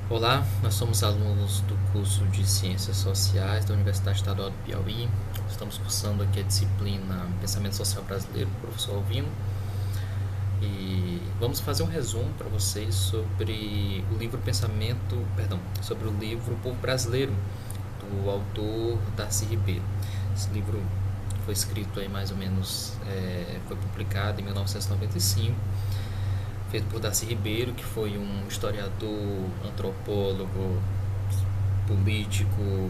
Olá, nós somos alunos do curso de Ciências Sociais da Universidade Estadual do Piauí. Estamos cursando aqui a disciplina Pensamento Social Brasileiro, com o professor Alvino. E vamos fazer um resumo para vocês sobre o livro sobre o livro Povo Brasileiro, do autor Darcy Ribeiro. Esse livro foi escrito aí mais ou menos, foi publicado em 1995, feito por Darcy Ribeiro, que foi um historiador, antropólogo, político,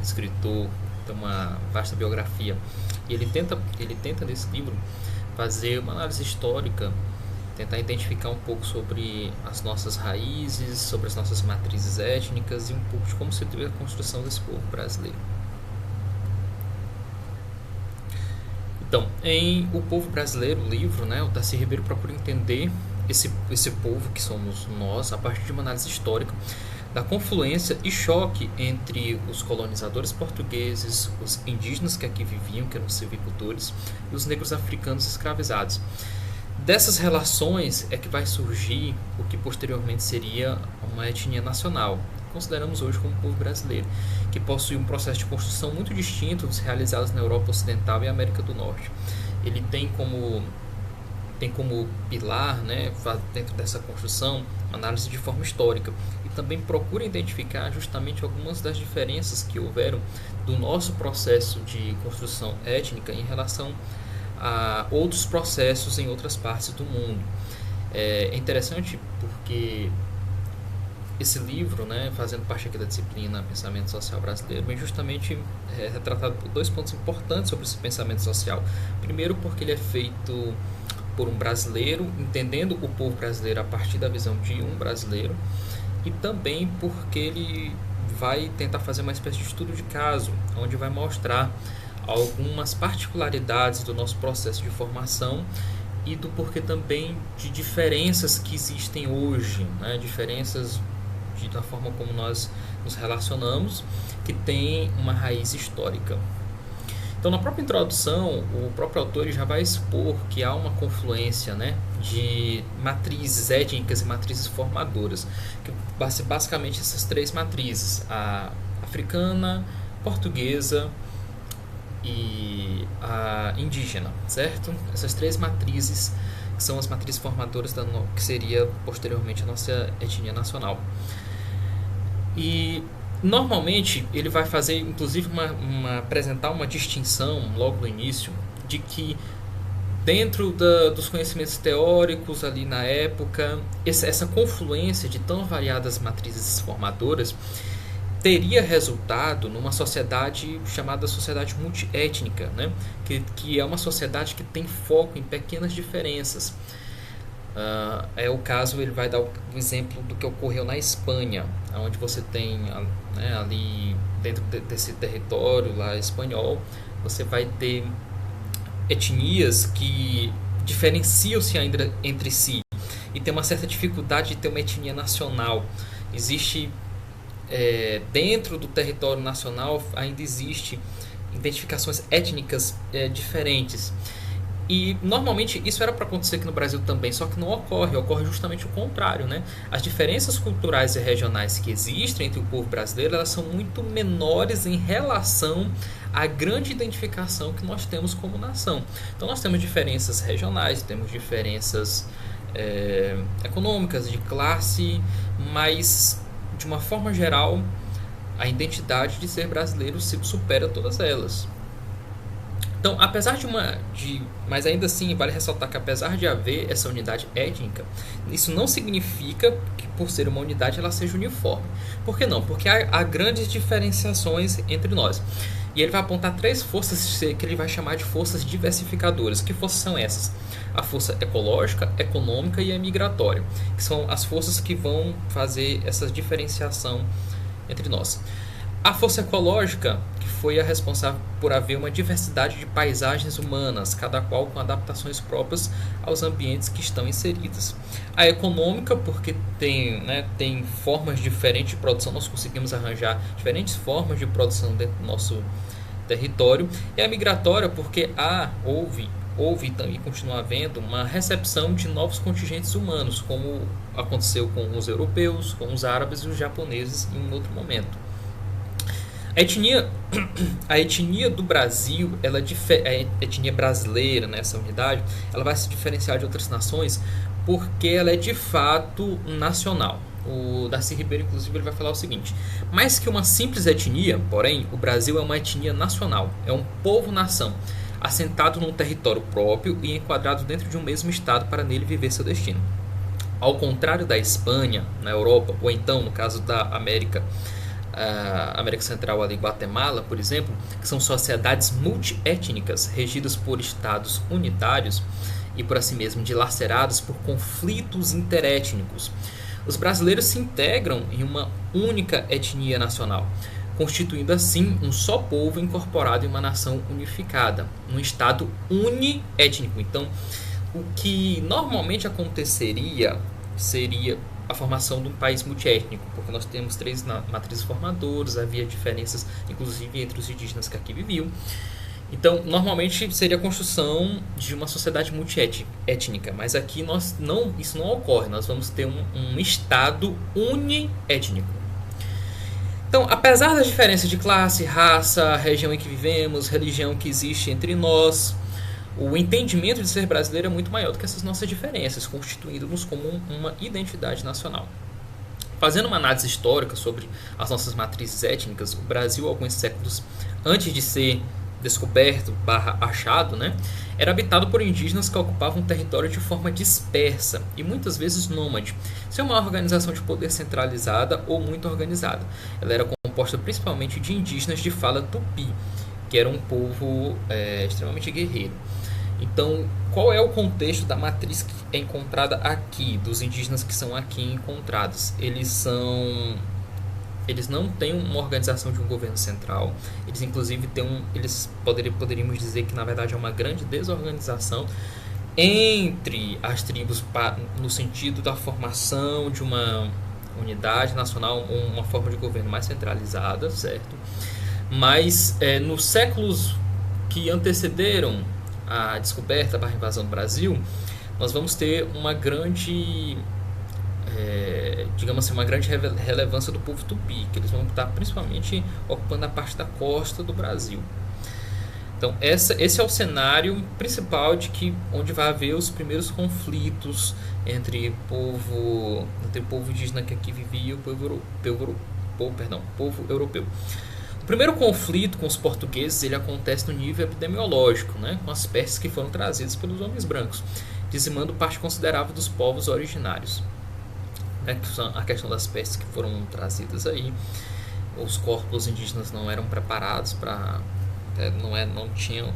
escritor, tem uma vasta biografia. E ele tenta nesse livro fazer uma análise histórica, tentar identificar um pouco sobre as nossas raízes, sobre as nossas matrizes étnicas e um pouco de como se deu a construção desse povo brasileiro. Então, em O Povo Brasileiro, o livro, o Darcy Ribeiro procura entender esse povo que somos nós a partir de uma análise histórica da confluência e choque entre os colonizadores portugueses, os indígenas que aqui viviam, que eram silvicultores, e os negros africanos escravizados. Dessas relações é que vai surgir o que posteriormente seria uma etnia nacional, consideramos hoje como povo brasileiro, que possui um processo de construção muito distinto dos realizados na Europa Ocidental e América do Norte. Ele tem como pilar, dentro dessa construção, uma análise de forma histórica, e também procura identificar justamente algumas das diferenças que houveram do nosso processo de construção étnica em relação a outros processos em outras partes do mundo. É interessante porque esse livro, fazendo parte aqui da disciplina Pensamento Social Brasileiro, vem justamente retratado por dois pontos importantes sobre esse pensamento social. Primeiro, porque ele é feito por um brasileiro, entendendo o povo brasileiro a partir da visão de um brasileiro, e também porque ele vai tentar fazer uma espécie de estudo de caso, onde vai mostrar algumas particularidades do nosso processo de formação e do porquê também de diferenças que existem hoje, diferenças da forma como nós nos relacionamos, que tem uma raiz histórica. Então, na própria introdução, o próprio autor já vai expor que há uma confluência de matrizes étnicas e matrizes formadoras, que basicamente essas três matrizes, a africana, portuguesa e a indígena, certo? Essas três matrizes que são as matrizes formadoras que seria posteriormente a nossa etnia nacional. E normalmente ele vai fazer, inclusive, apresentar uma distinção logo no início de que dentro dos conhecimentos teóricos ali na época, essa confluência de tão variadas matrizes formadoras teria resultado numa sociedade chamada sociedade multiétnica, que é uma sociedade que tem foco em pequenas diferenças. É o caso, ele vai dar o exemplo do que ocorreu na Espanha, onde você tem ali dentro desse território lá espanhol, você vai ter etnias que diferenciam-se ainda entre si e tem uma certa dificuldade de ter uma etnia nacional. Existe dentro do território nacional ainda existe identificações étnicas diferentes. E normalmente isso era para acontecer aqui no Brasil também, só que não ocorre justamente o contrário, As diferenças culturais e regionais que existem entre o povo brasileiro, elas são muito menores em relação à grande identificação que nós temos como nação. Então nós temos diferenças regionais, temos diferenças econômicas, de classe, mas de uma forma geral a identidade de ser brasileiro supera todas elas. Então, mas ainda assim vale ressaltar que apesar de haver essa unidade étnica, isso não significa que por ser uma unidade ela seja uniforme. Por que não? Porque há grandes diferenciações entre nós. E ele vai apontar três forças que ele vai chamar de forças diversificadoras. Que forças são essas? A força ecológica, econômica e a migratória, que são as forças que vão fazer essa diferenciação entre nós. A força ecológica, que foi a responsável por haver uma diversidade de paisagens humanas, cada qual com adaptações próprias aos ambientes que estão inseridas. A econômica, porque tem formas diferentes de produção, nós conseguimos arranjar diferentes formas de produção dentro do nosso território. E a migratória, porque houve houve e continua havendo uma recepção de novos contingentes humanos, como aconteceu com os europeus, com os árabes e os japoneses em um outro momento. A etnia, a etnia do Brasil, a etnia brasileira, nessa unidade, ela vai se diferenciar de outras nações porque ela é de fato nacional. O Darcy Ribeiro, inclusive, ele vai falar o seguinte: mais que uma simples etnia, porém, o Brasil é uma etnia nacional, é um povo-nação, assentado num território próprio e enquadrado dentro de um mesmo estado para nele viver seu destino. Ao contrário da Espanha, na Europa, ou então, no caso da América Central, ali, Guatemala, por exemplo, que são sociedades multiétnicas regidas por estados unitários e, por assim mesmo, dilacerados por conflitos interétnicos. Os brasileiros se integram em uma única etnia nacional, constituindo assim um só povo incorporado em uma nação unificada, um estado uniétnico. Então, o que normalmente aconteceria seria a formação de um país multiétnico, porque nós temos 3 matrizes formadoras, havia diferenças inclusive entre os indígenas que aqui viviam. Então, normalmente seria a construção de uma sociedade multiétnica, mas aqui isso não ocorre, nós vamos ter um estado uniétnico. Então, apesar das diferenças de classe, raça, região em que vivemos, religião que existe entre nós, o entendimento de ser brasileiro é muito maior do que essas nossas diferenças, constituindo-nos como uma identidade nacional. Fazendo uma análise histórica sobre as nossas matrizes étnicas, o Brasil, alguns séculos antes de ser descoberto / achado, era habitado por indígenas que ocupavam o território de forma dispersa e muitas vezes nômade, sem uma organização de poder centralizada ou muito organizada. Ela era composta principalmente de indígenas de fala tupi, que era um povo extremamente guerreiro. Então, qual é o contexto da matriz que é encontrada aqui, dos indígenas que são aqui encontrados? Eles não têm uma organização de um governo central. Eles inclusive poderíamos dizer que na verdade é uma grande desorganização entre as tribos no sentido da formação de uma unidade nacional, uma forma de governo mais centralizada, certo? Mas nos séculos que antecederam a descoberta / invasão do Brasil, nós vamos ter uma grande digamos assim, uma grande relevância do povo tupi, que eles vão estar principalmente ocupando a parte da costa do Brasil. Então esse é o cenário principal onde vai haver os primeiros conflitos entre o povo indígena que aqui vivia e o povo europeu. O primeiro conflito com os portugueses ele acontece no nível epidemiológico, com as pestes que foram trazidas pelos homens brancos, dizimando parte considerável dos povos originários. A questão das pestes que foram trazidas aí, os corpos indígenas não eram preparados para, não tinham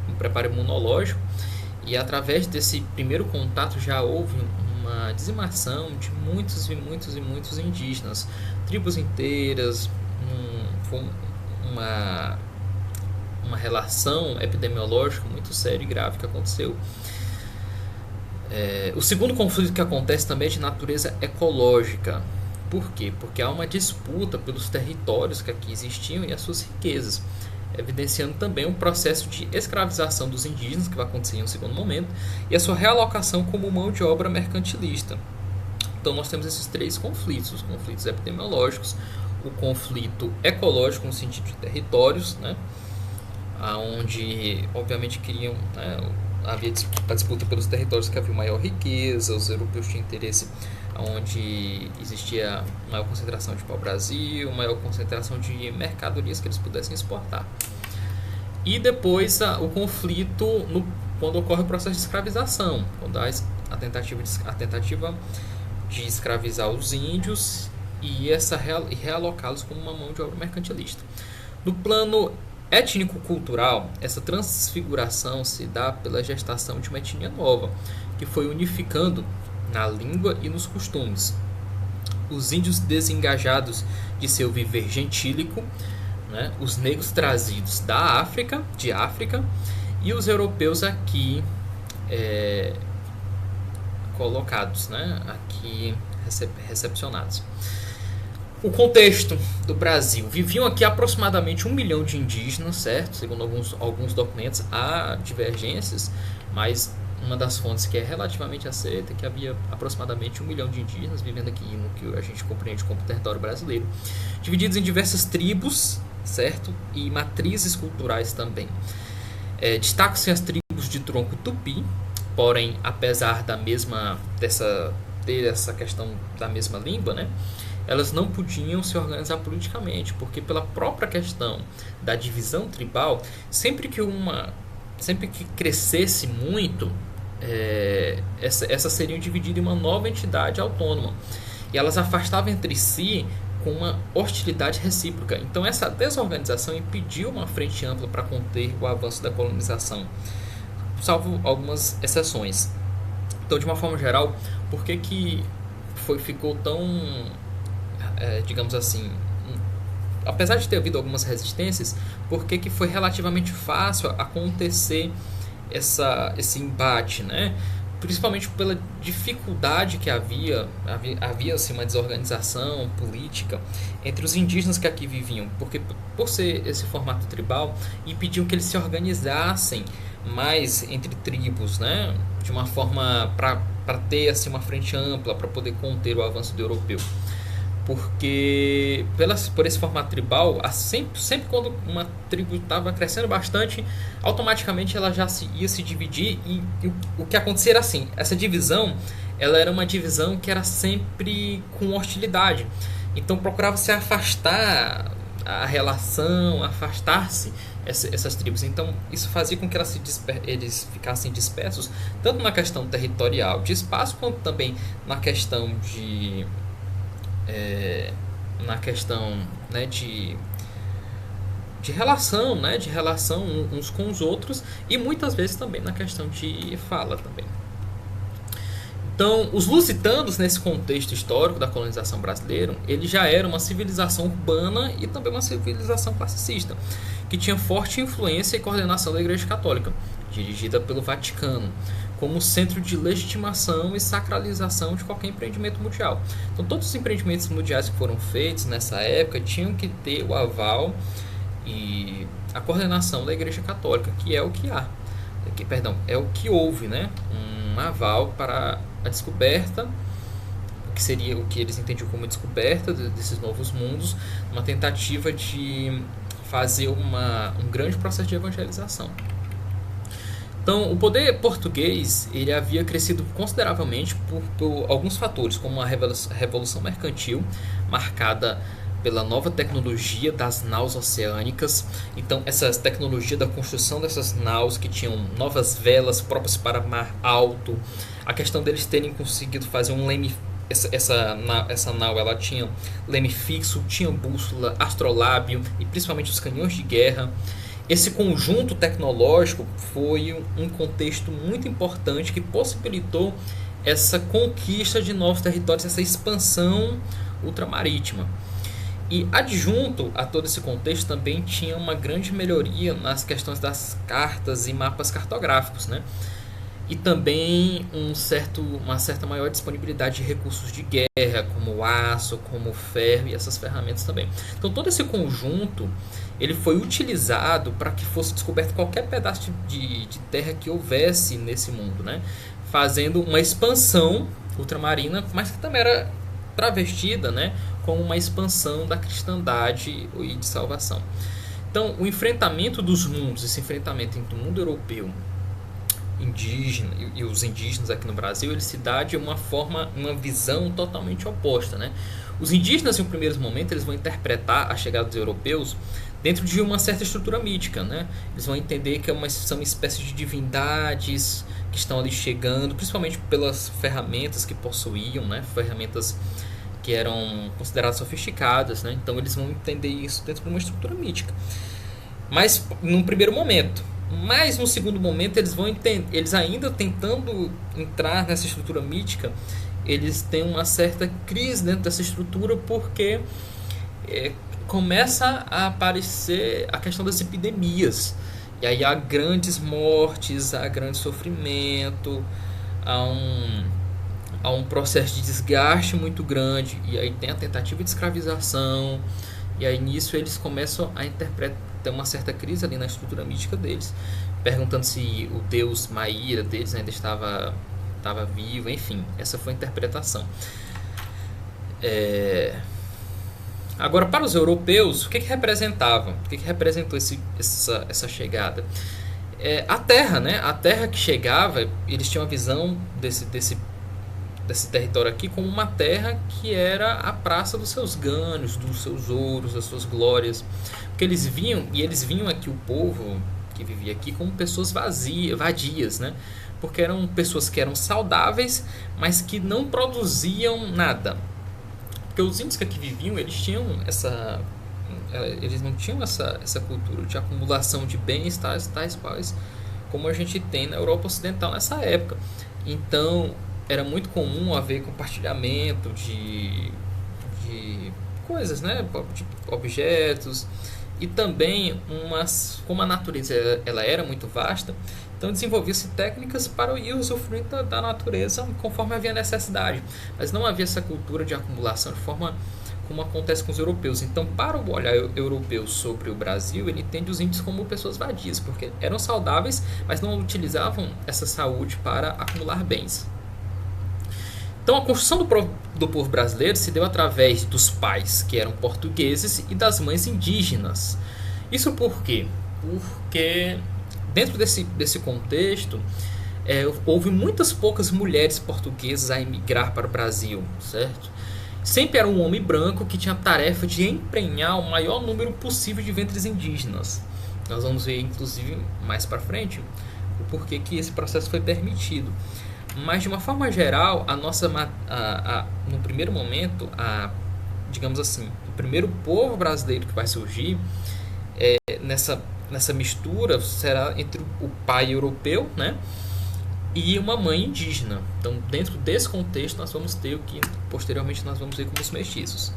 um preparo imunológico, e através desse primeiro contato já houve uma dizimação de muitos e muitos e muitos indígenas, tribos inteiras. Foi uma relação epidemiológica muito séria e grave que aconteceu. O segundo conflito que acontece também é de natureza ecológica. Por quê? Porque há uma disputa pelos territórios que aqui existiam e as suas riquezas, evidenciando também um processo de escravização dos indígenas, que vai acontecer em um segundo momento, e a sua realocação como mão de obra mercantilista. Então nós temos esses 3 conflitos: os conflitos epidemiológicos, o conflito ecológico no sentido de territórios, onde obviamente havia a disputa pelos territórios que havia maior riqueza, os europeus tinham interesse onde existia maior concentração de pau-brasil, maior concentração de mercadorias que eles pudessem exportar. E depois o conflito quando ocorre o processo de escravização, quando há a tentativa de escravizar os índios e realocá-los como uma mão de obra mercantilista. No plano étnico-cultural, essa transfiguração se dá pela gestação de uma etnia nova, que foi unificando na língua e nos costumes. Os índios desengajados de seu viver gentílico, os negros trazidos de África, e os europeus aqui colocados, aqui recepcionados. O contexto do Brasil. Viviam aqui aproximadamente 1 milhão de indígenas, certo? Segundo alguns documentos, há divergências, mas uma das fontes que é relativamente aceita é que havia aproximadamente 1 milhão de indígenas vivendo aqui no que a gente compreende como território brasileiro, divididos em diversas tribos, certo? E matrizes culturais também. Destacam-se as tribos de tronco tupi, porém, apesar ter essa questão da mesma língua, né? Elas não podiam se organizar politicamente, porque pela própria questão da divisão tribal, sempre que crescesse muito, essas seriam divididas em uma nova entidade autônoma. E elas afastavam entre si com uma hostilidade recíproca. Então essa desorganização impediu uma frente ampla para conter o avanço da colonização, salvo algumas exceções. Então, de uma forma geral, por que ficou tão, digamos assim, apesar de ter havido algumas resistências, por que foi relativamente fácil acontecer esse embate, né? Principalmente pela dificuldade que havia-se uma desorganização política entre os indígenas que aqui viviam, porque por ser esse formato tribal, impediam que eles se organizassem mais entre tribos, né? De uma forma para ter assim, uma frente ampla para poder conter o avanço do europeu. Porque por esse formato tribal, sempre quando uma tribo estava crescendo bastante, automaticamente ela já ia se dividir, e o que acontecia era assim, essa divisão ela era uma divisão que era sempre com hostilidade. Então procurava se afastar a relação, afastar-se essas tribos. Então isso fazia com que eles ficassem dispersos, tanto na questão territorial de espaço, quanto também na questão né, de relação, né, de relação uns com os outros, e muitas vezes também na questão de fala também. Então, os lusitanos, nesse contexto histórico da colonização brasileira, ele já era uma civilização urbana e também uma civilização classicista, que tinha forte influência e coordenação da Igreja Católica, dirigida pelo Vaticano, como centro de legitimação e sacralização de qualquer empreendimento mundial. Então, todos os empreendimentos mundiais que foram feitos nessa época tinham que ter o aval e a coordenação da Igreja Católica, que é o que há. É o que houve, né? Um aval para a descoberta, que seria o que eles entendiam como descoberta desses novos mundos, uma tentativa de fazer um grande processo de evangelização. Então, o poder português ele havia crescido consideravelmente por alguns fatores, como a Revolução Mercantil, marcada pela nova tecnologia das naus oceânicas. Então, essa tecnologia da construção dessas naus que tinham novas velas próprias para mar alto, a questão deles terem conseguido fazer um leme. Essa nau ela tinha leme fixo, tinha bússola, astrolábio e principalmente os canhões de guerra. Esse conjunto tecnológico foi um contexto muito importante que possibilitou essa conquista de novos territórios, essa expansão ultramarítima. E adjunto a todo esse contexto também tinha uma grande melhoria nas questões das cartas e mapas cartográficos, né? E também uma certa maior disponibilidade de recursos de guerra, como o aço, como o ferro e essas ferramentas também. Então todo esse conjunto ele foi utilizado para que fosse descoberto qualquer pedaço de terra que houvesse nesse mundo, né? Fazendo uma expansão ultramarina, mas que também era travestida, né, como uma expansão da cristandade e de salvação. Então o enfrentamento dos mundos, esse enfrentamento entre o mundo europeu indígena e os indígenas aqui no Brasil, ele se dá de uma visão totalmente oposta, né? Os indígenas, em um primeiro momento, eles vão interpretar a chegada dos europeus dentro de uma certa estrutura mítica, né? Eles vão entender que são uma espécie de divindades que estão ali chegando, principalmente pelas ferramentas que possuíam, né? Ferramentas que eram consideradas sofisticadas, né? Então eles vão entender isso dentro de uma estrutura mítica. Mas num primeiro momento. Mas no segundo momento eles ainda tentando entrar nessa estrutura mítica, eles têm uma certa crise dentro dessa estrutura, porque começa a aparecer a questão das epidemias. E aí há grandes mortes, há grande sofrimento, há há um processo de desgaste muito grande, e aí tem a tentativa de escravização, e aí nisso eles começam a interpretar, tem uma certa crise ali na estrutura mística deles, perguntando se o deus Maíra deles ainda estava vivo, enfim, essa foi a interpretação. Agora, para os europeus, o que representava? O que representou essa chegada? A terra, né? A terra que chegava, eles tinham a visão desse território aqui como uma terra que era a praça dos seus ganhos, dos seus ouros, das suas glórias. Porque eles viam aqui o povo que vivia aqui como pessoas vadias, né? Porque eram pessoas que eram saudáveis, mas que não produziam nada. Porque os índios que aqui viviam, eles não tinham essa cultura de acumulação de bens tais quais como a gente tem na Europa Ocidental nessa época. Então era muito comum haver compartilhamento de coisas, né? De objetos, e também como a natureza ela era muito vasta, então desenvolvia-se técnicas para ir usufruir da natureza conforme havia necessidade, mas não havia essa cultura de acumulação de forma como acontece com os europeus. Então, para o olhar europeu sobre o Brasil, ele entende os índios como pessoas vadias, porque eram saudáveis, mas não utilizavam essa saúde para acumular bens. Então, a construção do povo brasileiro se deu através dos pais, que eram portugueses, e das mães indígenas. Isso por quê? Porque dentro desse contexto, houve muitas poucas mulheres portuguesas a emigrar para o Brasil, certo? Sempre era um homem branco que tinha a tarefa de emprenhar o maior número possível de ventres indígenas. Nós vamos ver, inclusive, mais para frente, o porquê que esse processo foi permitido. Mas, de uma forma geral, no primeiro momento, digamos assim, o primeiro povo brasileiro que vai surgir nessa mistura será entre o pai europeu, né, e uma mãe indígena. Então, dentro desse contexto, nós vamos ter o que posteriormente nós vamos ver como os mestiços.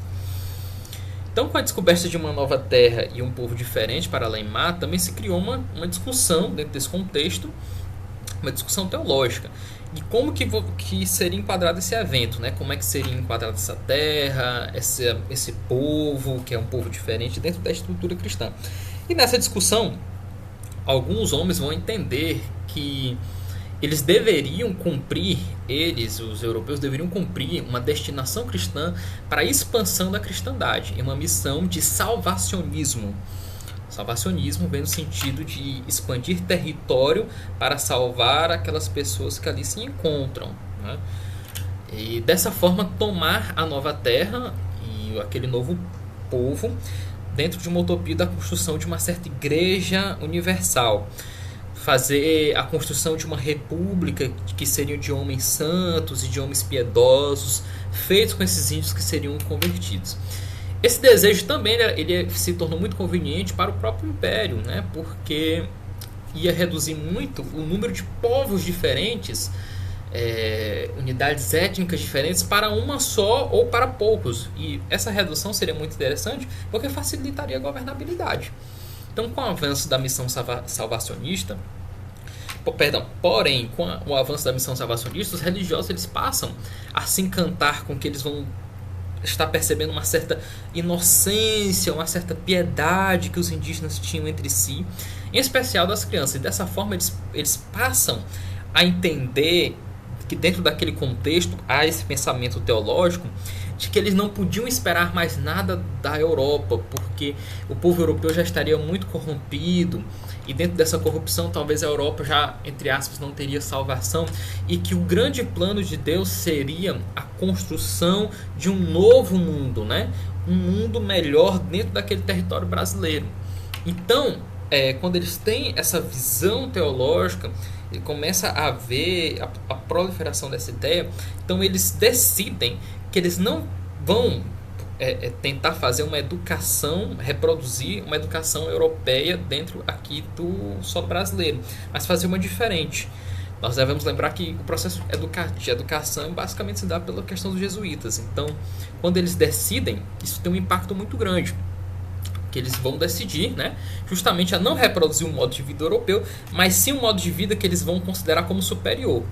Então, com a descoberta de uma nova terra e um povo diferente para além-mar, também se criou uma discussão dentro desse contexto, uma discussão teológica. E como que seria enquadrado esse evento, né? Como é que seria enquadrada essa terra, esse povo, que é um povo diferente, dentro da estrutura cristã. E nessa discussão, alguns homens vão entender que eles deveriam cumprir, os europeus, deveriam cumprir uma destinação cristã para a expansão da cristandade, em uma missão de salvacionismo. Salvacionismo vem no sentido de expandir território para salvar aquelas pessoas que ali se encontram, né? E dessa forma tomar a nova terra e aquele novo povo dentro de uma utopia da construção de uma certa igreja universal. Fazer a construção de uma república que seriam de homens santos e de homens piedosos, feitos com esses índios que seriam convertidos. Esse desejo também ele se tornou muito conveniente para o próprio império, né? Porque ia reduzir muito o número de povos diferentes, unidades étnicas diferentes, para uma só ou para poucos. E essa redução seria muito interessante porque facilitaria a governabilidade. Então, com o avanço da missão salvacionista, porém, com o avanço da missão salvacionista, os religiosos eles passam a se encantar com que eles vão estar percebendo uma certa inocência, uma certa piedade que os indígenas tinham entre si, em especial das crianças. E dessa forma eles passam a entender que dentro daquele contexto há esse pensamento teológico de que eles não podiam esperar mais nada da Europa, porque o povo europeu já estaria muito corrompido, e dentro dessa corrupção talvez a Europa já, entre aspas, não teria salvação, e que o grande plano de Deus seria a construção de um novo mundo, né? Um mundo melhor dentro daquele território brasileiro. Então, quando eles têm essa visão teológica, e começa a haver a proliferação dessa ideia, então eles decidem que eles não vão tentar fazer uma educação, reproduzir uma educação europeia dentro aqui do solo brasileiro, mas fazer uma diferente. Nós devemos lembrar que o processo de educação basicamente se dá pela questão dos jesuítas. Então, quando eles decidem, isso tem um impacto muito grande, que eles vão decidir, né, justamente a não reproduzir um modo de vida europeu, mas sim um modo de vida que eles vão considerar como superior.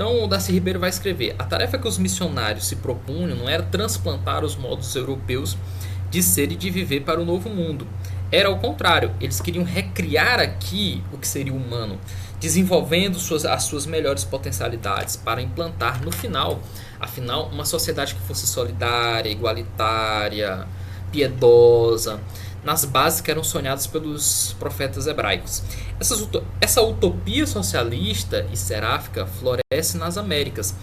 Então o Darcy Ribeiro vai escrever: a tarefa que os missionários se propunham não era transplantar os modos europeus de ser e de viver para o novo mundo. Era ao contrário, eles queriam recriar aqui o que seria humano, desenvolvendo as suas melhores potencialidades para implantar no final, afinal, uma sociedade que fosse solidária, igualitária, piedosa, nas bases que eram sonhadas pelos profetas hebraicos. Essa utopia socialista e seráfica floresce nas Américas,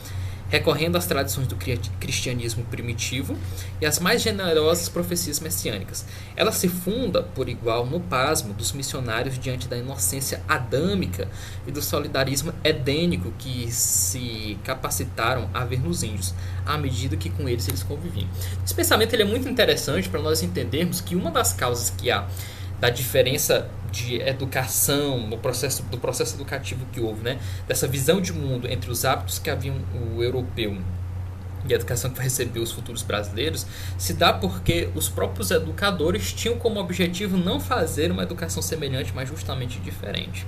recorrendo às tradições do cristianismo primitivo e às mais generosas profecias messiânicas. Ela se funda, por igual, no pasmo dos missionários diante da inocência adâmica e do solidarismo edênico que se capacitaram a ver nos índios, à medida que com eles conviviam. Esse pensamento ele é muito interessante para nós entendermos que uma das causas que há da diferença de educação, do processo educativo que houve, né? Dessa visão de mundo entre os hábitos que haviam o europeu e a educação que recebeu os futuros brasileiros, se dá porque os próprios educadores tinham como objetivo não fazer uma educação semelhante, mas justamente diferente.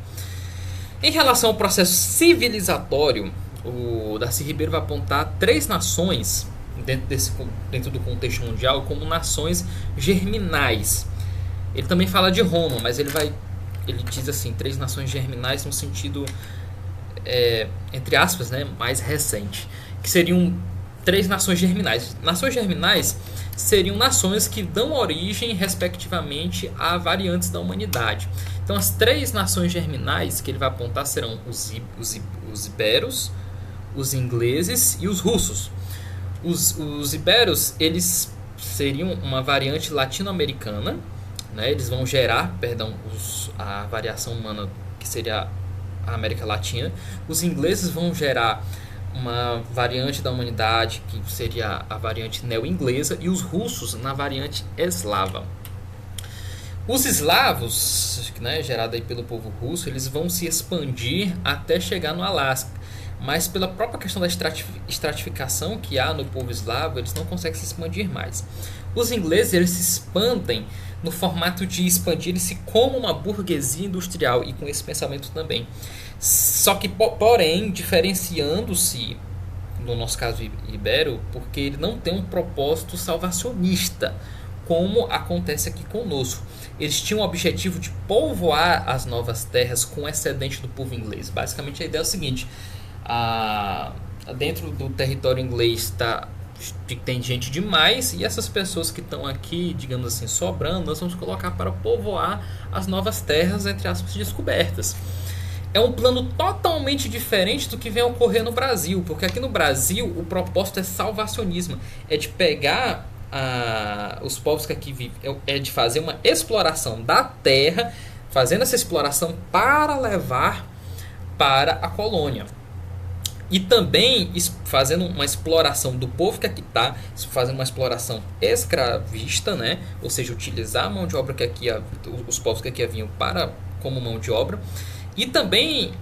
Em relação ao processo civilizatório, o Darcy Ribeiro vai apontar 3 nações dentro do contexto mundial como nações germinais. Ele também fala de Roma, mas ele diz assim, 3 nações germinais no sentido, entre aspas, né, mais recente, que seriam 3 nações germinais. Nações germinais seriam nações que dão origem, respectivamente, a variantes da humanidade. Então, as 3 nações germinais que ele vai apontar serão os iberos, os ingleses e os russos. Os iberos, eles seriam uma variante latino-americana, né? Eles vão gerar, a variação humana que seria a América Latina. Os ingleses vão gerar uma variante da humanidade que seria a variante neo-inglesa, e os russos na variante eslava. Os eslavos, né, gerado aí pelo povo russo, eles vão se expandir até chegar no Alasca, mas pela própria questão da estratificação que há no povo eslavo, eles não conseguem se expandir mais. Os ingleses, eles se expandem no formato de expandirem-se como uma burguesia industrial, e com esse pensamento também. Só que, porém, diferenciando-se, no nosso caso ibero, porque ele não tem um propósito salvacionista, como acontece aqui conosco. Eles tinham o objetivo de povoar as novas terras com o excedente do povo inglês. Basicamente, a ideia é o seguinte: dentro do território inglês tem gente demais, e essas pessoas que estão aqui, digamos assim, sobrando, nós vamos colocar para povoar as novas terras, entre aspas, descobertas. É um plano totalmente diferente do que vem ocorrer no Brasil, porque aqui no Brasil o propósito é salvacionismo, é de pegar os povos que aqui vivem, é de fazer uma exploração da terra, fazendo essa exploração para levar para a colônia. E também fazendo uma exploração do povo que aqui está, fazendo uma exploração escravista, né? Ou seja, utilizar a mão de obra que aqui os povos que aqui haviam como mão de obra. E também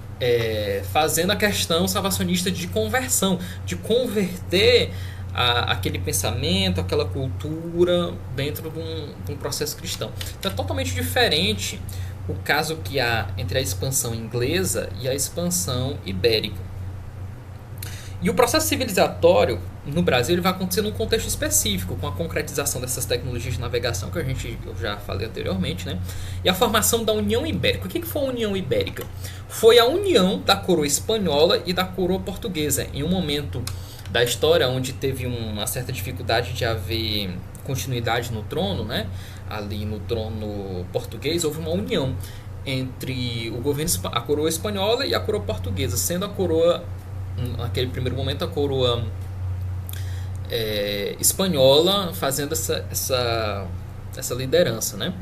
fazendo a questão salvacionista de conversão, de converter aquele pensamento, aquela cultura dentro de um processo cristão. Então é totalmente diferente o caso que há entre a expansão inglesa e a expansão ibérica. E o processo civilizatório no Brasil ele vai acontecer num contexto específico, com a concretização dessas tecnologias de navegação que eu já falei anteriormente, né? E a formação da União Ibérica. O que foi a União Ibérica? Foi a união da coroa espanhola e da coroa portuguesa, em um momento da história onde teve uma certa dificuldade de haver continuidade no trono, né? Ali no trono português houve uma união entre a coroa espanhola e a coroa portuguesa, sendo a coroa, naquele primeiro momento, a coroa espanhola fazendo essa liderança, né?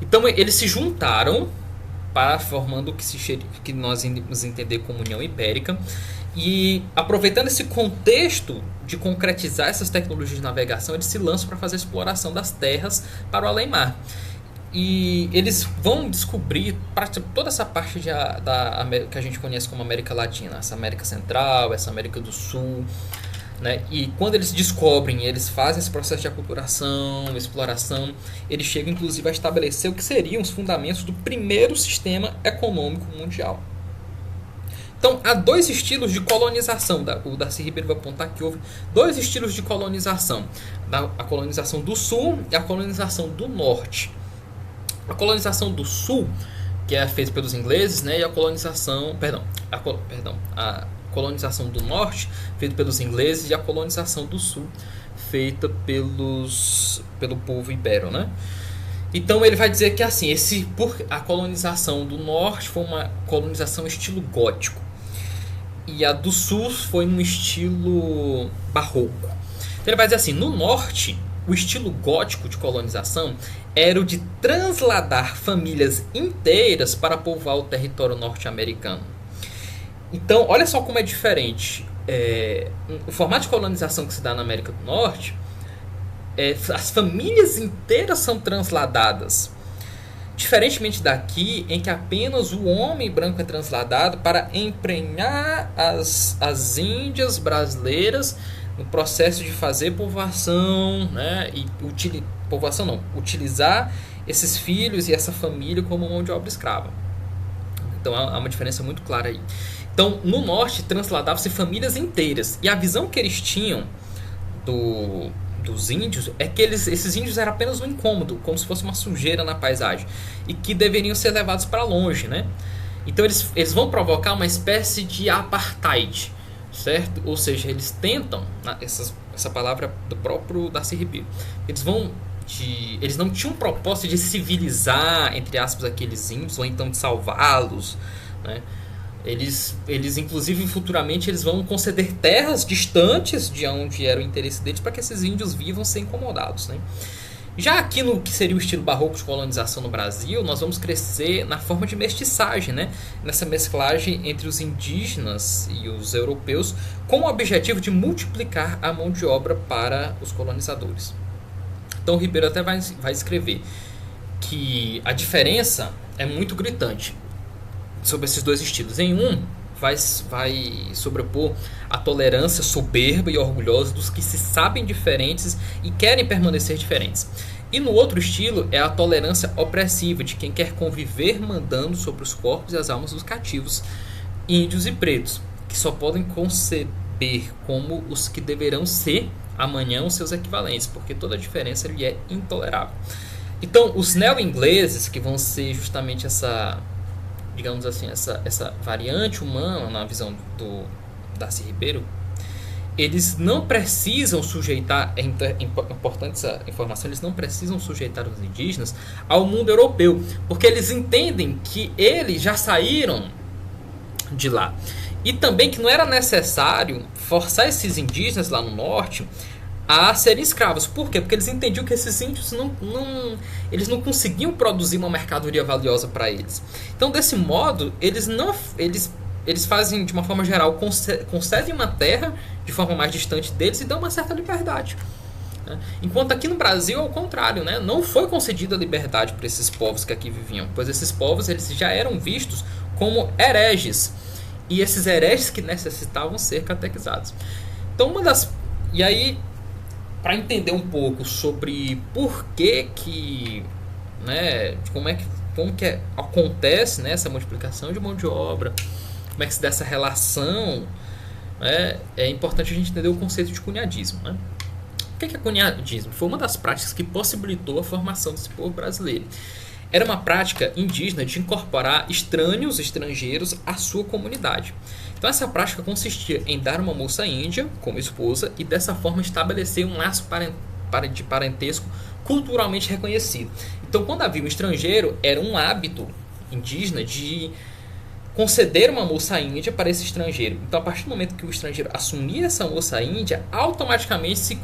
Então eles se juntaram para formando o que nós vamos entender como União Ibérica, e aproveitando esse contexto de concretizar essas tecnologias de navegação, eles se lançam para fazer a exploração das terras para o além-mar. E eles vão descobrir toda essa parte da que a gente conhece como América Latina, essa América Central, essa América do Sul, né? E quando eles descobrem, eles fazem esse processo de aculturação, exploração, eles chegam inclusive a estabelecer o que seriam os fundamentos do primeiro sistema econômico mundial. Então, há dois estilos de colonização. O Darcy Ribeiro vai apontar que houve dois estilos de colonização. A colonização do sul e a colonização do norte. A colonização do sul, que é feita pelos ingleses, né, e a colonização... a colonização do norte, feita pelos ingleses, e a colonização do sul, feita pelo povo ibero, né? Então ele vai dizer que assim, a colonização do norte foi uma colonização estilo gótico. E a do sul foi no estilo barroco. Então ele vai dizer assim, no norte, o estilo gótico de colonização era o de transladar famílias inteiras para povoar o território norte-americano. Então, olha só como é diferente. O formato de colonização que se dá na América do Norte, as famílias inteiras são transladadas. Diferentemente daqui, em que apenas o homem branco é transladado para emprenhar as índias brasileiras no processo de fazer povoação, né? E utilizar esses filhos e essa família como mão de obra escrava. Então há uma diferença muito clara aí. Então, no norte, transladavam-se famílias inteiras. E a visão que eles tinham dos índios é que esses índios eram apenas um incômodo, como se fosse uma sujeira na paisagem, e que deveriam ser levados para longe, né? Então eles vão provocar uma espécie de apartheid, certo? Ou seja, eles tentam, essa palavra do próprio Darcy Ribeiro, eles não tinham um propósito de civilizar, entre aspas, aqueles índios, ou então de salvá-los, né? Eles inclusive, futuramente, eles vão conceder terras distantes de onde era o interesse deles para que esses índios vivam sem incomodados, né? Já aqui no que seria o estilo barroco de colonização no Brasil, nós vamos crescer na forma de mestiçagem, né? Nessa mesclagem entre os indígenas e os europeus, com o objetivo de multiplicar a mão de obra para os colonizadores. Então o Ribeiro até vai escrever que a diferença é muito gritante sobre esses dois estilos. Em um, vai sobrepor a tolerância soberba e orgulhosa dos que se sabem diferentes e querem permanecer diferentes. E no outro estilo é a tolerância opressiva de quem quer conviver mandando sobre os corpos e as almas dos cativos, índios e pretos, que só podem conceber como os que deverão ser amanhã os seus equivalentes, porque toda a diferença lhe é intolerável. Então, os neo-ingleses, que vão ser justamente essa, digamos assim, essa variante humana na visão do Darcy Ribeiro, eles não precisam sujeitar, é importante essa informação, eles não precisam sujeitar os indígenas ao mundo europeu, porque eles entendem que eles já saíram de lá. E também que não era necessário forçar esses indígenas lá no norte a serem escravos. Por quê? Porque eles entendiam que esses índios eles não conseguiam produzir uma mercadoria valiosa para eles. Então, desse modo, eles fazem, de uma forma geral, concedem uma terra de forma mais distante deles e dão uma certa liberdade. Enquanto aqui no Brasil, ao contrário, né? Não foi concedida liberdade para esses povos que aqui viviam, pois esses povos eles já eram vistos como hereges, e esses hereges que necessitavam ser catequizados. Então, e aí, para entender um pouco sobre por que né, como que acontece, né, essa multiplicação de mão de obra, como é que se dá essa relação, né, é importante a gente entender o conceito de cunhadismo, né? O que é cunhadismo? Foi uma das práticas que possibilitou a formação desse povo brasileiro. Era uma prática indígena de incorporar estrangeiros à sua comunidade. Então essa prática consistia em dar uma moça índia como esposa e dessa forma estabelecer um laço de parentesco culturalmente reconhecido. Então quando havia um estrangeiro, era um hábito indígena de conceder uma moça índia para esse estrangeiro. Então a partir do momento que o estrangeiro assumia essa moça índia, automaticamente se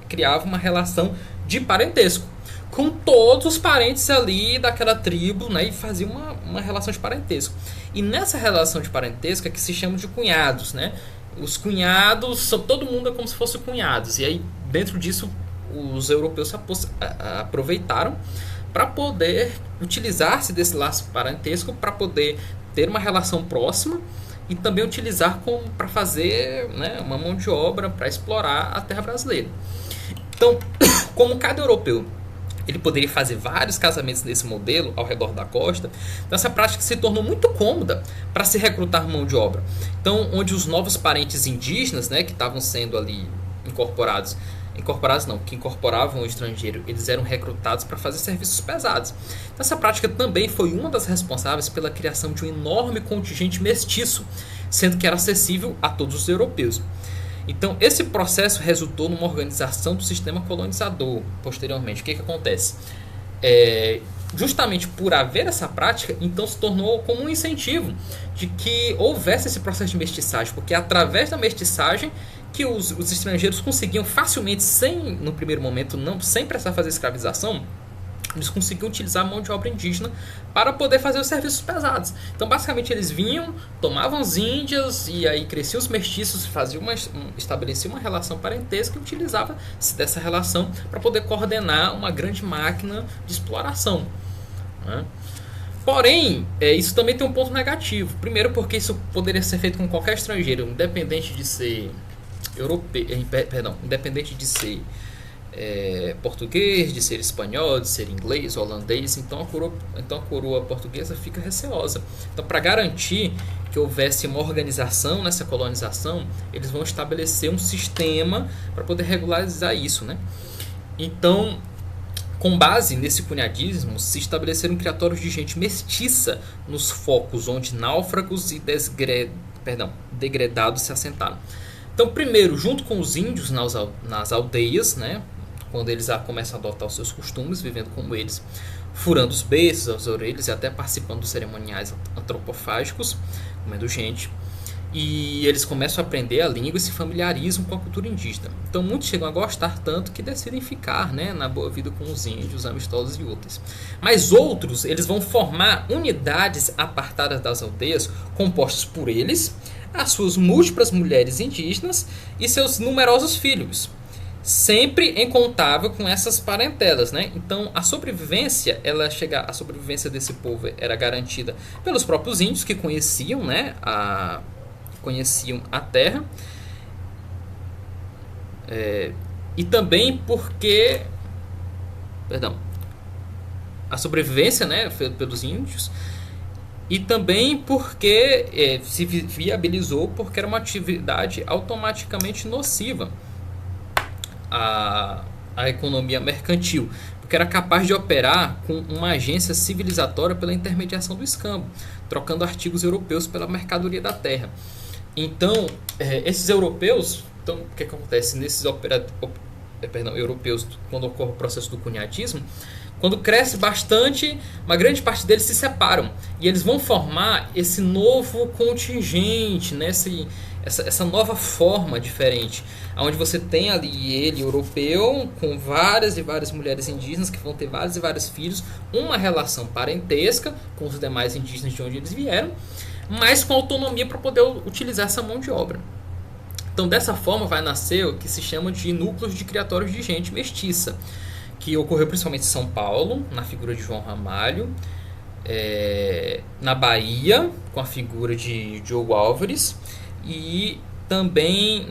criava uma relação de parentesco com todos os parentes ali daquela tribo, né, e fazia uma relação de parentesco. E nessa relação de parentesco é que se chama de cunhados, né? Os cunhados, todo mundo é como se fosse cunhados. E aí, dentro disso, os europeus aproveitaram para poder utilizar-se desse laço parentesco para poder ter uma relação próxima e também utilizar para fazer, né, uma mão de obra para explorar a terra brasileira. Então, como cada europeu Ele poderia fazer vários casamentos nesse modelo ao redor da costa. Então essa prática se tornou muito cômoda para se recrutar mão de obra. Então, onde os novos parentes indígenas, né, que estavam sendo ali incorporados não, que incorporavam o estrangeiro, eles eram recrutados para fazer serviços pesados. Então, essa prática também foi uma das responsáveis pela criação de um enorme contingente mestiço, sendo que era acessível a todos os europeus. Então, esse processo resultou numa organização do sistema colonizador. Posteriormente, o que acontece? Justamente por haver essa prática, então se tornou como um incentivo de que houvesse esse processo de mestiçagem, porque através da mestiçagem que os estrangeiros conseguiam facilmente, no primeiro momento, sem precisar fazer escravização, eles conseguiam utilizar a mão de obra indígena para poder fazer os serviços pesados. Então, basicamente, eles vinham, tomavam as índias e aí cresciam os mestiços, estabeleciam uma relação parentesca e utilizavam-se dessa relação para poder coordenar uma grande máquina de exploração, né? Porém, isso também tem um ponto negativo. Primeiro, porque isso poderia ser feito com qualquer estrangeiro, independente de ser independente de ser português, de ser espanhol, de ser inglês, holandês. Então a coroa portuguesa fica receosa. Então, para garantir que houvesse uma organização nessa colonização, eles vão estabelecer um sistema para poder regularizar isso, né? Então, com base nesse cunhadismo, se estabeleceram criatórios de gente mestiça nos focos onde náufragos e degredados se assentaram. Então, primeiro, junto com os índios nas aldeias, né, quando eles começam a adotar os seus costumes, vivendo como eles, furando os beiços, as orelhas e até participando dos cerimoniais antropofágicos, comendo gente. E eles começam a aprender a língua e se familiarizam com a cultura indígena. Então muitos chegam a gostar tanto que decidem ficar, né, na boa vida com os índios, amistosos e úteis. Mas outros, eles vão formar unidades apartadas das aldeias, compostas por eles, as suas múltiplas mulheres indígenas e seus numerosos filhos, sempre em contável com essas parentelas, né? Então a sobrevivência desse povo era garantida pelos próprios índios que conheciam, né, conheciam a terra, e também porque a sobrevivência, né, pelos índios, e também porque se viabilizou porque era uma atividade automaticamente nociva à economia mercantil, porque era capaz de operar com uma agência civilizatória pela intermediação do escambo, trocando artigos europeus pela mercadoria da terra. Então, esses europeus, o que acontece nesses europeus, quando ocorre o processo do cunhadismo, quando cresce bastante, uma grande parte deles se separam e eles vão formar esse novo contingente, né? Essa nova forma diferente, onde você tem ali ele, europeu, com várias e várias mulheres indígenas que vão ter vários e vários filhos, uma relação parentesca com os demais indígenas de onde eles vieram, mas com autonomia para poder utilizar essa mão de obra. Então, dessa forma, vai nascer o que se chama de núcleos de criatórios de gente mestiça, que ocorreu principalmente em São Paulo, na figura de João Ramalho, na Bahia, com a figura de Diogo Álvares, e também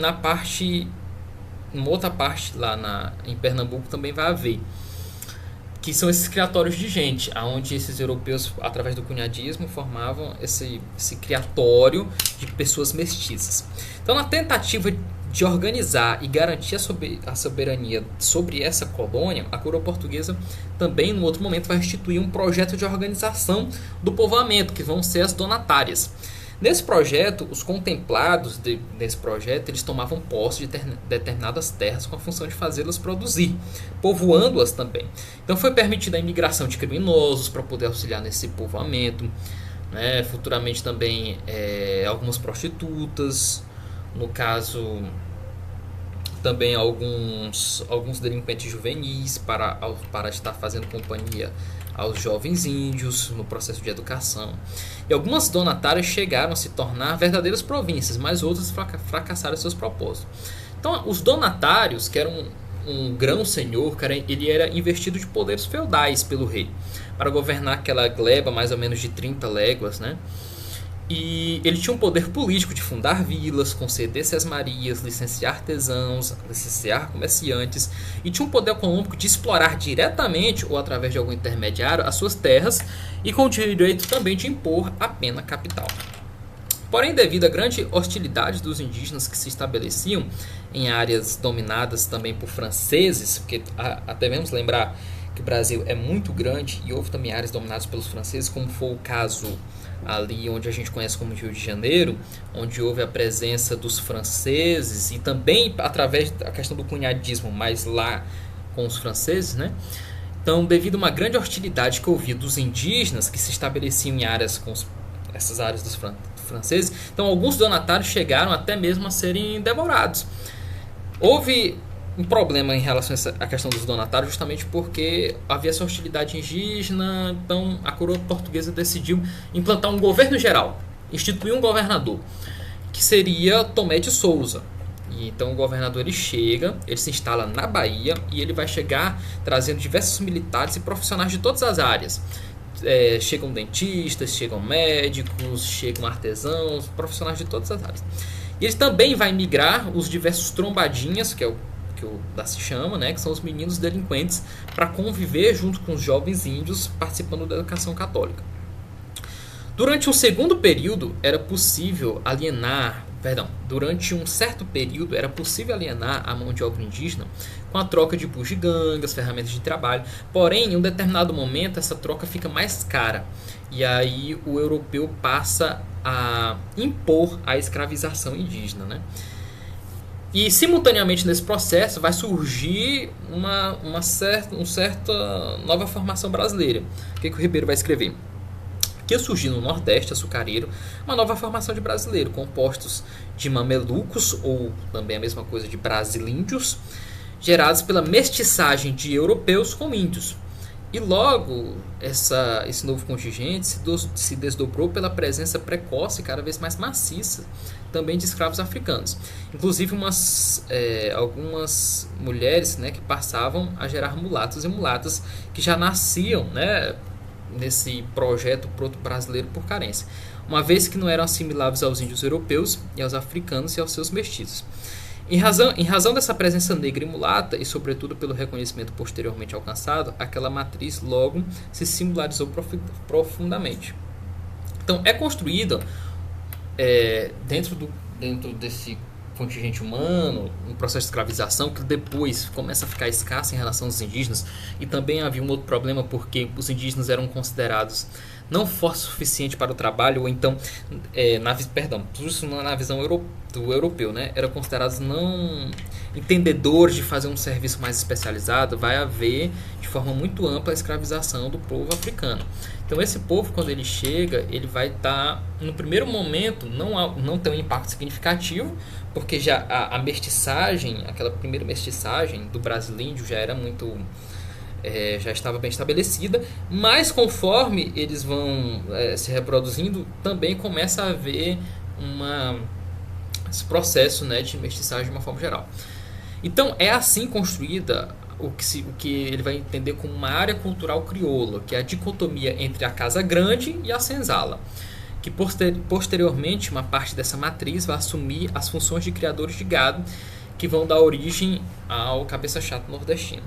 numa outra parte lá em Pernambuco também vai haver, que são esses criatórios de gente, onde esses europeus, através do cunhadismo, formavam esse criatório de pessoas mestiças. Então, na tentativa de organizar e garantir a soberania sobre essa colônia, a coroa portuguesa também, no outro momento, vai instituir um projeto de organização do povoamento, que vão ser as donatárias. Nesse projeto, os contemplados desse projeto, eles tomavam posse de determinadas terras com a função de fazê-las produzir, povoando-as também. Então foi permitida a imigração de criminosos para poder auxiliar nesse povoamento, né? Futuramente também algumas prostitutas, no caso também alguns delinquentes juvenis para estar fazendo companhia aos jovens índios no processo de educação. E algumas donatárias chegaram a se tornar verdadeiras províncias, mas outras fracassaram em seus propósitos. Então, os donatários, que eram um grão-senhor, ele era investido de poderes feudais pelo rei, para governar aquela gleba mais ou menos de 30 léguas, né? E ele tinha um poder político de fundar vilas, conceder sesmarias, licenciar artesãos, licenciar comerciantes, e tinha um poder econômico de explorar diretamente ou através de algum intermediário as suas terras, e com o direito também de impor a pena capital. Porém, devido à grande hostilidade dos indígenas que se estabeleciam em áreas dominadas também por franceses, porque até devemos lembrar que o Brasil é muito grande e houve também áreas dominadas pelos franceses, como foi o caso ali onde a gente conhece como Rio de Janeiro, onde houve a presença dos franceses e também através da questão do cunhadismo, mas lá com os franceses, né? Então, devido a uma grande hostilidade que houve dos indígenas que se estabeleciam em áreas com essas áreas dos franceses, então alguns donatários chegaram até mesmo a serem devorados. Houve um problema em relação à questão dos donatários, justamente porque havia essa hostilidade indígena. Então a coroa portuguesa decidiu implantar um governo geral, instituir um governador, que seria Tomé de Souza. E então o governador ele chega, ele se instala na Bahia e ele vai chegar trazendo diversos militares e profissionais de todas as áreas. Chegam dentistas, chegam médicos, chegam artesãos, profissionais de todas as áreas. E ele também vai migrar os diversos trombadinhas, que é o que o Darcy chama, né, que são os meninos delinquentes, para conviver junto com os jovens índios participando da educação católica. Durante um segundo período era possível alienar, durante um certo período era possível alienar a mão de obra indígena com a troca de bugigangas, ferramentas de trabalho. Porém, em um determinado momento essa troca fica mais cara e aí o europeu passa a impor a escravização indígena, né? E simultaneamente nesse processo vai surgir uma certa nova formação brasileira. O que o Ribeiro vai escrever? Que ia surgir no Nordeste açucareiro uma nova formação de brasileiro, compostos de mamelucos, ou também a mesma coisa de brasilíndios, gerados pela mestiçagem de europeus com índios. E logo esse novo contingente se desdobrou pela presença precoce e cada vez mais maciça também de escravos africanos. Inclusive algumas mulheres, né, que passavam a gerar mulatos e mulatas que já nasciam, né, nesse projeto proto-brasileiro por carência, uma vez que não eram assimiláveis aos índios europeus e aos africanos e aos seus mestiços. Em razão dessa presença negra e mulata, e sobretudo pelo reconhecimento posteriormente alcançado, aquela matriz logo se singularizou profundamente. Então, é construída dentro desse contingente humano, um processo de escravização que depois começa a ficar escasso em relação aos indígenas, e também havia um outro problema porque os indígenas eram considerados não forte suficiente para o trabalho, ou então, tudo isso na visão do europeu, né? Eram considerados não entendedores de fazer um serviço mais especializado. Vai haver, de forma muito ampla, a escravização do povo africano. Então, esse povo, quando ele chega, ele vai estar, no primeiro momento, não tem um impacto significativo, porque já a mestiçagem, aquela primeira mestiçagem do brasilíndio já era muito... já estava bem estabelecida, mas conforme eles vão se reproduzindo, também começa a haver esse processo, né, de mestiçagem de uma forma geral. Então é assim construída o que ele vai entender como uma área cultural crioula, que é a dicotomia entre a casa grande e a senzala, que posteriormente uma parte dessa matriz vai assumir as funções de criadores de gado, que vão dar origem ao cabeça-chata nordestino.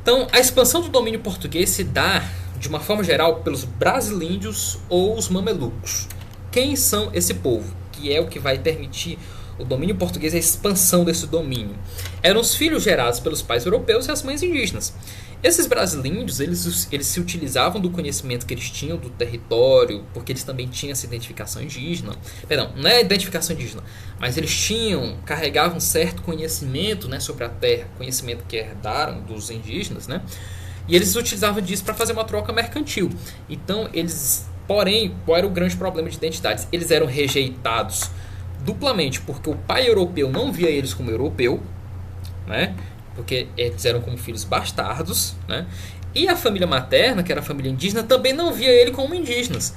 Então, a expansão do domínio português se dá, de uma forma geral, pelos brasilíndios ou os mamelucos. Quem são esse povo? Que é o que vai permitir o domínio português e a expansão desse domínio. Eram os filhos gerados pelos pais europeus e as mães indígenas. Esses brasilíndios, eles se utilizavam do conhecimento que eles tinham do território, porque eles também tinham essa identificação indígena. Perdão, não é identificação indígena, mas eles carregavam um certo conhecimento, né, sobre a terra, conhecimento que herdaram dos indígenas, né? E eles utilizavam disso para fazer uma troca mercantil. Então, porém, qual era o grande problema de identidades? Eles eram rejeitados duplamente, porque o pai europeu não via eles como europeu, né? Porque eles eram como filhos bastardos, né? E a família materna, que era a família indígena, também não via ele como indígenas.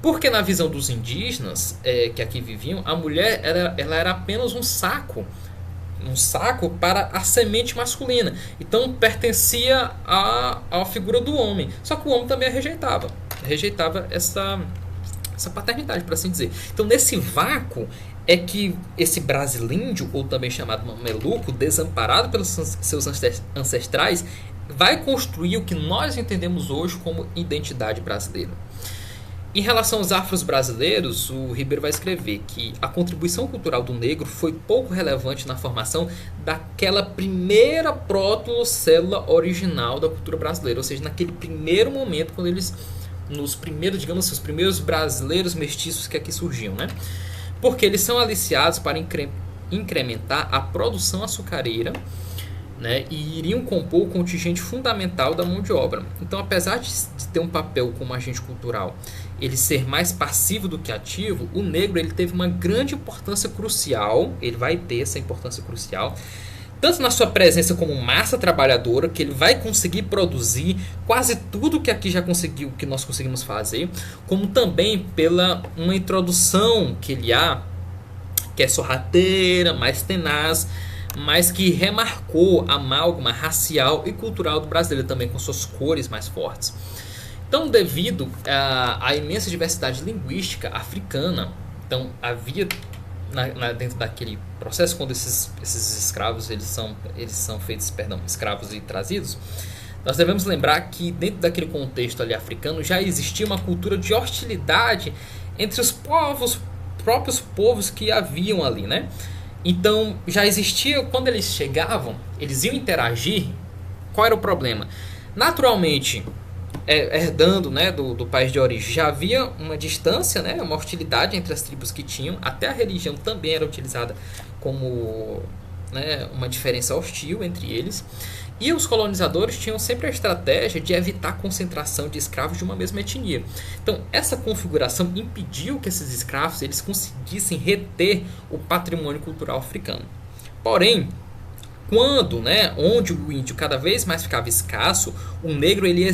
Porque na visão dos indígenas que aqui viviam, a mulher ela era apenas um saco para a semente masculina. Então pertencia à figura do homem. Só que o homem também a rejeitava essa essa paternidade, por assim dizer. Então, nesse vácuo é que esse brasilíndio, ou também chamado mameluco, desamparado pelos seus ancestrais, vai construir o que nós entendemos hoje como identidade brasileira. Em relação aos afros brasileiros, o Ribeiro vai escrever que a contribuição cultural do negro foi pouco relevante na formação daquela primeira prótolo-célula original da cultura brasileira, ou seja, naquele primeiro momento, quando eles, nos primeiros, digamos assim, os primeiros brasileiros mestiços que aqui surgiam, né? Porque eles são aliciados para incrementar a produção açucareira, né, e iriam compor o contingente fundamental da mão de obra. Então, apesar de ter um papel como agente cultural, ele ser mais passivo do que ativo, o negro ele teve uma grande importância crucial, ele vai ter essa importância crucial, tanto na sua presença como massa trabalhadora, que ele vai conseguir produzir quase tudo que aqui já conseguiu, que nós conseguimos fazer, como também pela uma introdução que ele há, que é sorrateira, mais tenaz, mas que remarcou a amálgama racial e cultural do brasileiro também, com suas cores mais fortes. Então, devido à imensa diversidade linguística africana, então havia dentro daquele processo, quando esses escravos eles são feitos, escravos e trazidos, nós devemos lembrar que dentro daquele contexto ali africano já existia uma cultura de hostilidade entre os próprios povos que haviam ali, né? Então, já existia, quando eles chegavam, eles iam interagir. Qual era o problema? Naturalmente, herdando, né, do país de origem, já havia uma distância, né, uma hostilidade entre as tribos que tinham. Até a religião também era utilizada como, né, uma diferença hostil entre eles. E os colonizadores tinham sempre a estratégia de evitar a concentração de escravos de uma mesma etnia. Então, essa configuração impediu que esses escravos eles conseguissem reter o patrimônio cultural africano. Porém, quando, né, onde o índio cada vez mais ficava escasso, o negro ele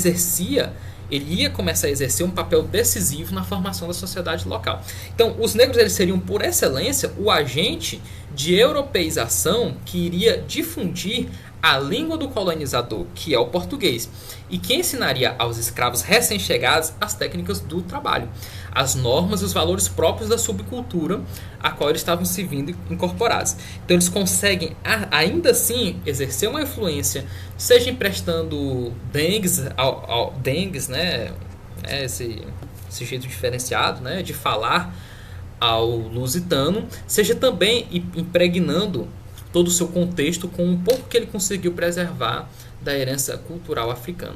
ia começar a exercer um papel decisivo na formação da sociedade local. Então, os negros eles seriam, por excelência, o agente de europeização que iria difundir a língua do colonizador, que é o português, e que ensinaria aos escravos recém-chegados as técnicas do trabalho, as normas e os valores próprios da subcultura a qual eles estavam se vendo incorporados. Então eles conseguem, ainda assim, exercer uma influência, seja emprestando dengues, né, esse jeito diferenciado, né, de falar ao lusitano, seja também impregnando todo o seu contexto com um pouco que ele conseguiu preservar da herança cultural africana.